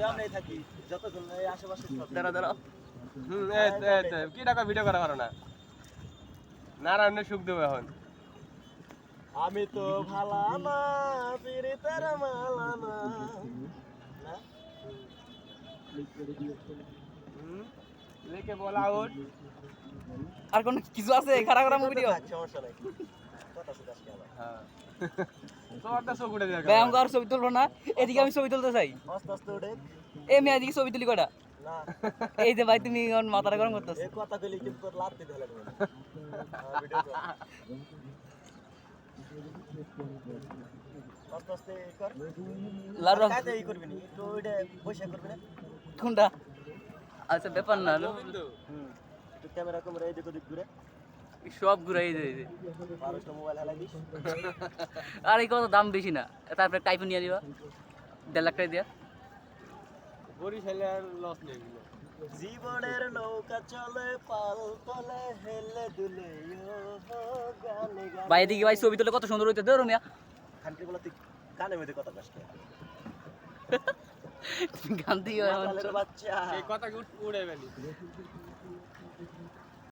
আমরাই থাকি যতক্ষণ এই আশেপাশে দাঁড়া দাঁড়া কি টাকা ভিডিও করা পারো না নারায়ণ সুখ দেবো এখন আমি তো ভালা না পিরিতের মালা না না লেকে বল আউট আর কোন কিছু আছে খারাপ খারাপ ভিডিও সমস্যা নাই কথা আছে আজকে আবার হ্যাঁ তোরটা চোখ উঠে যায় ব্যায়াম করার ছবি তুলবো না এদিকে আমি ছবি তুলতে চাই আস্তে আস্তে উঠে এই মেয়ে এদিকে ছবি তুলি কটা না এই যে ভাই তুমি এখন মাথাটা গরম করতেছ এই কথা কইলে কিন্তু তোর লাত দিতে লাগবে ভিডিও কর আস্তে আস্তে কর লার কাজে এই করবি না একটু ওইটা বসে করবি না কোনটা আচ্ছা ব্যাপার না একটু ক্যামেরা এই দিক ওদিক ঘুরে সব ঘুরাই দেয় পারস মোবাইল হেলাই দিস আর এই কত দাম বেশি না তারপরে একটা আইফোন নিয়ে দিবা 1.5 লাখ টাকা দিয়া বরিশালে আর লস নেই জীবনের নৌকা চলে পাল তলে হেলে দুলে গানে গানে ভাই এদিকে ভাই ছবি তুলে কত সুন্দর হইতে দেরো মিয়া খানকে বলা তুই কানে মধ্যে কথা কষ্ট গান দিয়ে বাচ্চা এই কথা উড়ে গেলি